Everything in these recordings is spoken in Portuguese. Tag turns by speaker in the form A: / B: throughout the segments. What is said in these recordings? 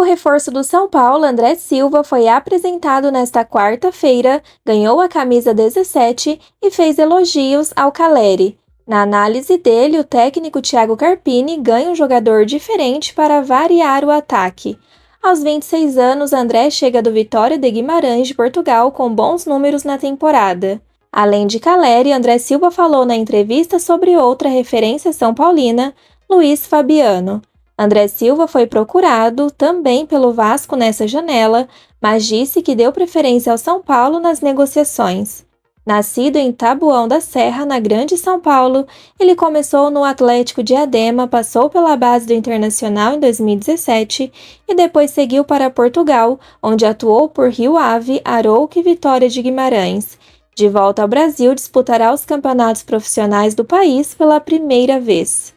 A: reforço do São Paulo, André Silva, foi apresentado nesta quarta-feira, ganhou a camisa 17 e fez elogios ao Caleri. Na análise dele, o técnico Thiago Carpini ganha um jogador diferente para variar o ataque. Aos 26 anos, André chega do Vitória de Guimarães de Portugal com bons números na temporada. Além de Caleri, André Silva falou na entrevista sobre outra referência são paulina, Luiz Fabiano. André Silva foi procurado também pelo Vasco nessa janela, mas disse que deu preferência ao São Paulo nas negociações. Nascido em Taboão da Serra, na Grande São Paulo, ele começou no Atlético Diadema, passou pela base do Internacional em 2017 e depois seguiu para Portugal, onde atuou por Rio Ave, Arouca e Vitória de Guimarães. De volta ao Brasil, disputará os campeonatos profissionais do país pela primeira vez.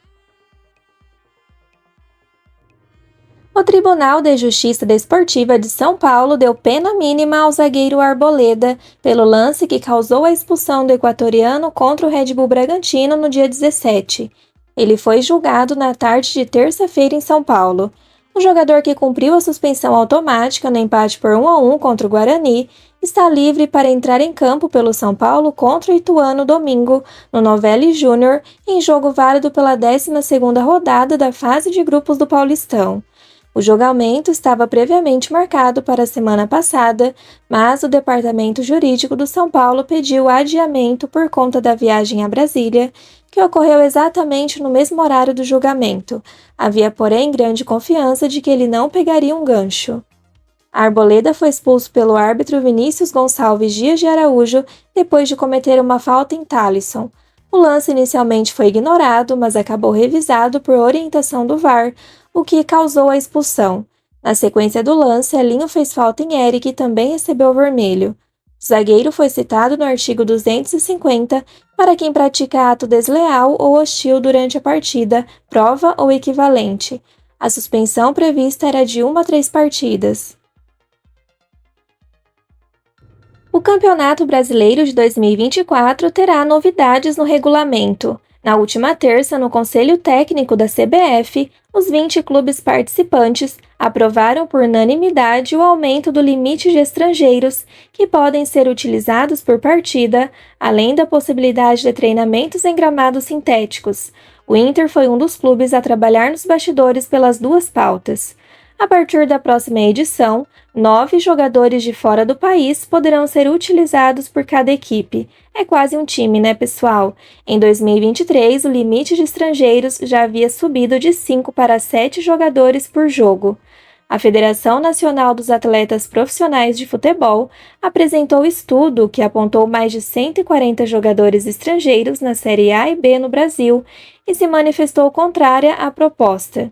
A: O Tribunal de Justiça Desportiva de São Paulo deu pena mínima ao zagueiro Arboleda pelo lance que causou a expulsão do equatoriano contra o Red Bull Bragantino no dia 17. Ele foi julgado na tarde de terça-feira em São Paulo. O jogador que cumpriu a suspensão automática no empate por 1-1 contra o Guarani está livre para entrar em campo pelo São Paulo contra o Ituano domingo, no Novelli Júnior, em jogo válido pela 12ª rodada da fase de grupos do Paulistão. O julgamento estava previamente marcado para a semana passada, mas o Departamento Jurídico do São Paulo pediu adiamento por conta da viagem a Brasília, que ocorreu exatamente no mesmo horário do julgamento. Havia, porém, grande confiança de que ele não pegaria um gancho. Arboleda foi expulso pelo árbitro Vinícius Gonçalves Dias de Araújo depois de cometer uma falta em Thalisson. O lance inicialmente foi ignorado, mas acabou revisado por orientação do VAR, o que causou a expulsão. Na sequência do lance, Elinho fez falta em Eric e também recebeu vermelho. O zagueiro foi citado no artigo 250 para quem pratica ato desleal ou hostil durante a partida, prova ou equivalente. A suspensão prevista era de 1 a 3 partidas. O Campeonato Brasileiro de 2024 terá novidades no regulamento. Na última terça, no Conselho Técnico da CBF, os 20 clubes participantes aprovaram por unanimidade o aumento do limite de estrangeiros que podem ser utilizados por partida, além da possibilidade de treinamentos em gramados sintéticos. O Inter foi um dos clubes a trabalhar nos bastidores pelas duas pautas. A partir da próxima edição, 9 jogadores de fora do país poderão ser utilizados por cada equipe. É quase um time, né, pessoal? Em 2023, o limite de estrangeiros já havia subido de 5 para 7 jogadores por jogo. A Federação Nacional dos Atletas Profissionais de Futebol apresentou estudo que apontou mais de 140 jogadores estrangeiros na Série A e B no Brasil e se manifestou contrária à proposta.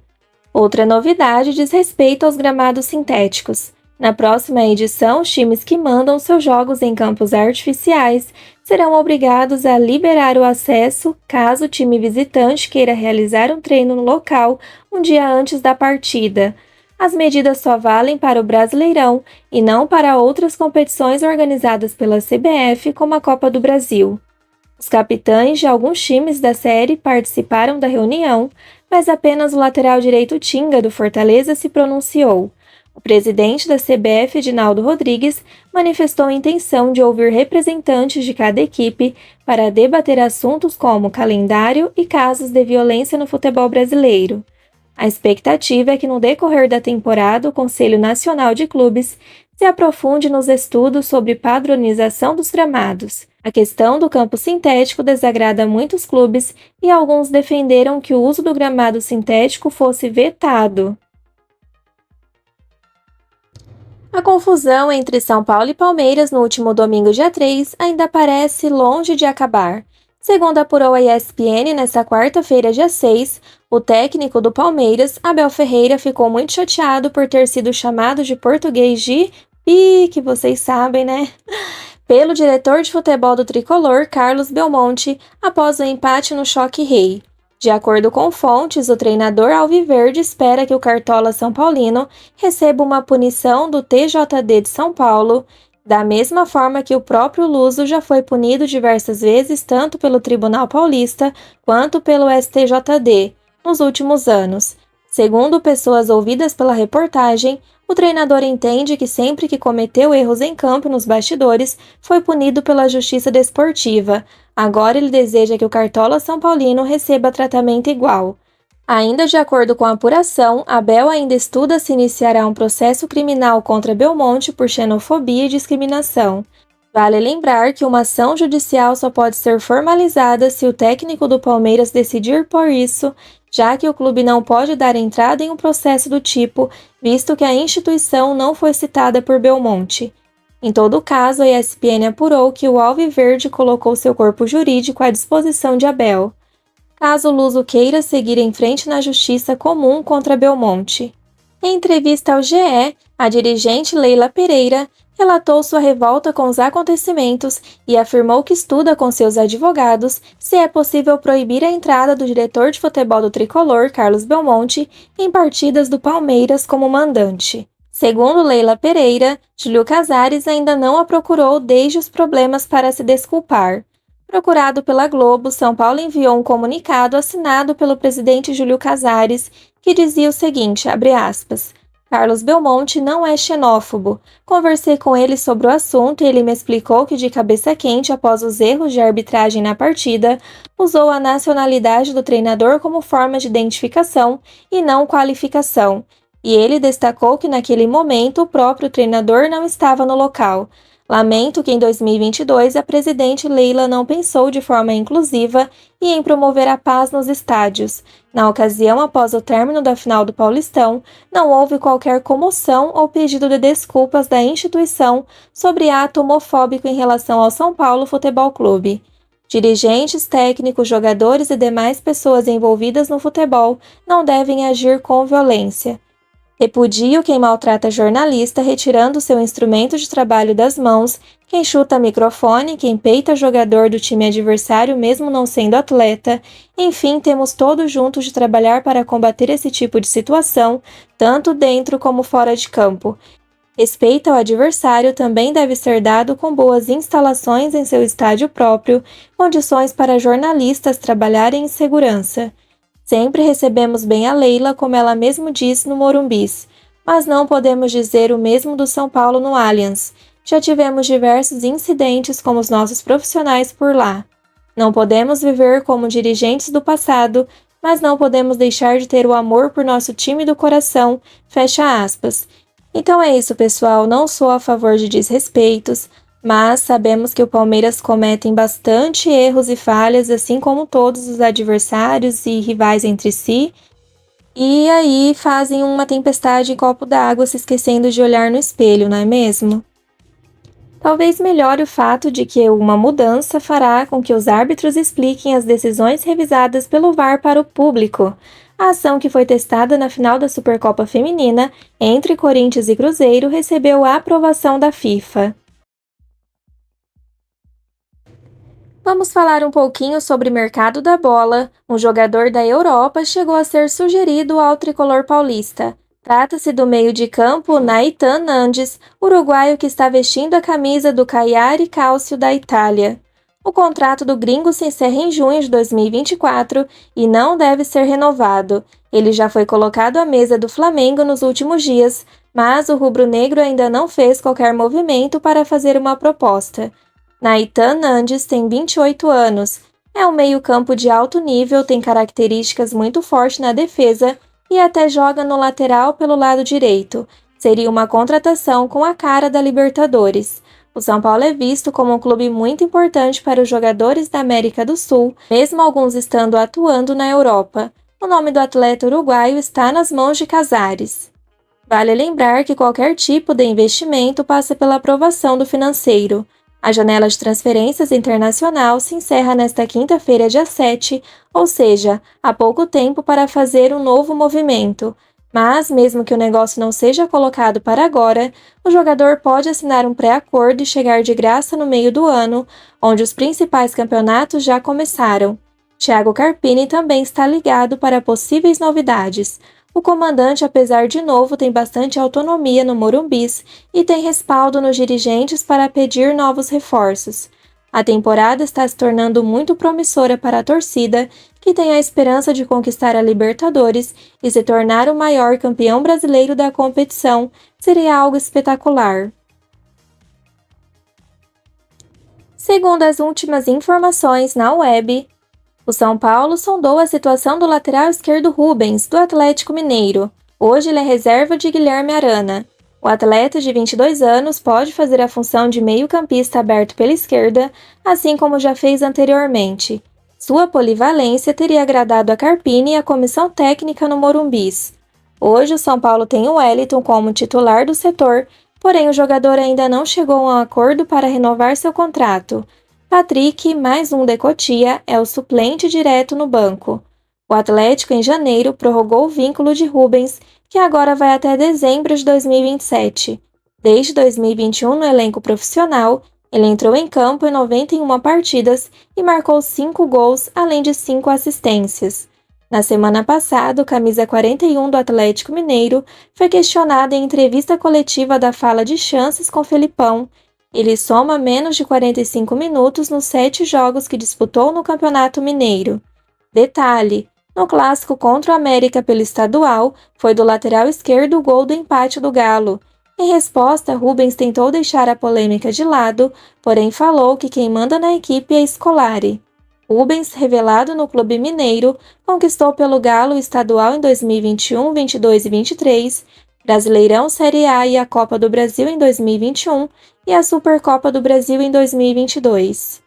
A: Outra novidade diz respeito aos gramados sintéticos. Na próxima edição, os times que mandam seus jogos em campos artificiais serão obrigados a liberar o acesso caso o time visitante queira realizar um treino no local um dia antes da partida. As medidas só valem para o Brasileirão e não para outras competições organizadas pela CBF, como a Copa do Brasil. Os capitães de alguns times da série participaram da reunião, mas apenas o lateral direito Tinga, do Fortaleza, se pronunciou. O presidente da CBF, Edinaldo Rodrigues, manifestou a intenção de ouvir representantes de cada equipe para debater assuntos como calendário e casos de violência no futebol brasileiro. A expectativa é que no decorrer da temporada o Conselho Nacional de Clubes se aprofunde nos estudos sobre padronização dos gramados. A questão do campo sintético desagrada muitos clubes e alguns defenderam que o uso do gramado sintético fosse vetado. A confusão entre São Paulo e Palmeiras no último domingo, dia 3, ainda parece longe de acabar. Segundo apurou a ESPN, nesta quarta-feira, dia 6, o técnico do Palmeiras, Abel Ferreira, ficou muito chateado por ter sido chamado de português de que vocês sabem, né? Pelo diretor de futebol do tricolor, Carlos Belmonte, após o empate no Choque Rei. De acordo com fontes, o treinador alviverde espera que o Cartola São Paulino receba uma punição do TJD de São Paulo, da mesma forma que o próprio Luso já foi punido diversas vezes tanto pelo Tribunal Paulista quanto pelo STJD nos últimos anos. Segundo pessoas ouvidas pela reportagem, o treinador entende que sempre que cometeu erros em campo e nos bastidores, foi punido pela justiça desportiva. Agora ele deseja que o Cartola São Paulino receba tratamento igual. Ainda de acordo com a apuração, Abel ainda estuda se iniciará um processo criminal contra Belmonte por xenofobia e discriminação. Vale lembrar que uma ação judicial só pode ser formalizada se o técnico do Palmeiras decidir por isso, já que o clube não pode dar entrada em um processo do tipo, visto que a instituição não foi citada por Belmonte. Em todo caso, a ESPN apurou que o Alviverde colocou seu corpo jurídico à disposição de Abel, caso o Luso queira seguir em frente na justiça comum contra Belmonte. Em entrevista ao GE, a dirigente Leila Pereira relatou sua revolta com os acontecimentos e afirmou que estuda com seus advogados se é possível proibir a entrada do diretor de futebol do tricolor, Carlos Belmonte, em partidas do Palmeiras como mandante. Segundo Leila Pereira, Júlio Casares ainda não a procurou desde os problemas para se desculpar. Procurado pela Globo, São Paulo enviou um comunicado assinado pelo presidente Júlio Casares que dizia o seguinte, abre aspas, Carlos Belmonte não é xenófobo. Conversei com ele sobre o assunto e ele me explicou que de cabeça quente após os erros de arbitragem na partida, usou a nacionalidade do treinador como forma de identificação e não qualificação. E ele destacou que naquele momento o próprio treinador não estava no local. Lamento que em 2022 a presidente Leila não pensou de forma inclusiva e em promover a paz nos estádios. Na ocasião, após o término da final do Paulistão, não houve qualquer comoção ou pedido de desculpas da instituição sobre ato homofóbico em relação ao São Paulo Futebol Clube. Dirigentes, técnicos, jogadores e demais pessoas envolvidas no futebol não devem agir com violência. Repudio quem maltrata jornalista retirando seu instrumento de trabalho das mãos, quem chuta microfone, quem peita jogador do time adversário mesmo não sendo atleta. Enfim, temos todos juntos de trabalhar para combater esse tipo de situação, tanto dentro como fora de campo. Respeito ao adversário também deve ser dado com boas instalações em seu estádio próprio, condições para jornalistas trabalharem em segurança. Sempre recebemos bem a Leila, como ela mesmo disse no Morumbis, mas não podemos dizer o mesmo do São Paulo no Allianz. Já tivemos diversos incidentes com os nossos profissionais por lá. Não podemos viver como dirigentes do passado, mas não podemos deixar de ter o amor por nosso time do coração, fecha aspas. Então é isso, pessoal, não sou a favor de desrespeitos, mas sabemos que o Palmeiras comete bastante erros e falhas, assim como todos os adversários e rivais entre si, e aí fazem uma tempestade em copo d'água se esquecendo de olhar no espelho, não é mesmo? Talvez melhore o fato de que uma mudança fará com que os árbitros expliquem as decisões revisadas pelo VAR para o público. A ação que foi testada na final da Supercopa Feminina entre Corinthians e Cruzeiro recebeu a aprovação da FIFA. Vamos falar um pouquinho sobre o mercado da bola. Um jogador da Europa chegou a ser sugerido ao tricolor paulista. Trata-se do meio de campo Naitan Nandes, uruguaio que está vestindo a camisa do Cagliari Calcio da Itália. O contrato do gringo se encerra em junho de 2024 e não deve ser renovado. Ele já foi colocado à mesa do Flamengo nos últimos dias, mas o rubro-negro ainda não fez qualquer movimento para fazer uma proposta. Naitan Nandes tem 28 anos, é um meio-campo de alto nível, tem características muito fortes na defesa e até joga no lateral pelo lado direito. Seria uma contratação com a cara da Libertadores. O São Paulo é visto como um clube muito importante para os jogadores da América do Sul, mesmo alguns estando atuando na Europa. O nome do atleta uruguaio está nas mãos de Casares. Vale lembrar que qualquer tipo de investimento passa pela aprovação do financeiro. A janela de transferências internacional se encerra nesta quinta-feira, dia 7, ou seja, há pouco tempo para fazer um novo movimento. Mas, mesmo que o negócio não seja colocado para agora, o jogador pode assinar um pré-acordo e chegar de graça no meio do ano, onde os principais campeonatos já começaram. Thiago Carpini também está ligado para possíveis novidades. O comandante, apesar de novo, tem bastante autonomia no Morumbis e tem respaldo nos dirigentes para pedir novos reforços. A temporada está se tornando muito promissora para a torcida, que tem a esperança de conquistar a Libertadores e se tornar o maior campeão brasileiro da competição. Seria algo espetacular. Segundo as últimas informações na web, o São Paulo sondou a situação do lateral esquerdo Rubens, do Atlético Mineiro. Hoje ele é reserva de Guilherme Arana. O atleta de 22 anos pode fazer a função de meio-campista aberto pela esquerda, assim como já fez anteriormente. Sua polivalência teria agradado a Carpini e a comissão técnica no Morumbis. Hoje o São Paulo tem o Wellington como titular do setor, porém o jogador ainda não chegou a um acordo para renovar seu contrato. Patrick, mais um de Cotia, é o suplente direto no banco. O Atlético, em janeiro, prorrogou o vínculo de Rubens, que agora vai até dezembro de 2027. Desde 2021, no elenco profissional, ele entrou em campo em 91 partidas e marcou 5 gols, além de 5 assistências. Na semana passada, o camisa 41 do Atlético Mineiro foi questionado em entrevista coletiva da fala de chances com Felipão. Ele soma menos de 45 minutos nos 7 jogos que disputou no Campeonato Mineiro. Detalhe: no clássico contra o América pelo estadual, foi do lateral esquerdo o gol do empate do Galo. Em resposta, Rubens tentou deixar a polêmica de lado, porém falou que quem manda na equipe é Scolari. Rubens, revelado no Clube Mineiro, conquistou pelo Galo o estadual em 2021, 22 e 23, Brasileirão Série A e a Copa do Brasil em 2021 e a Supercopa do Brasil em 2022.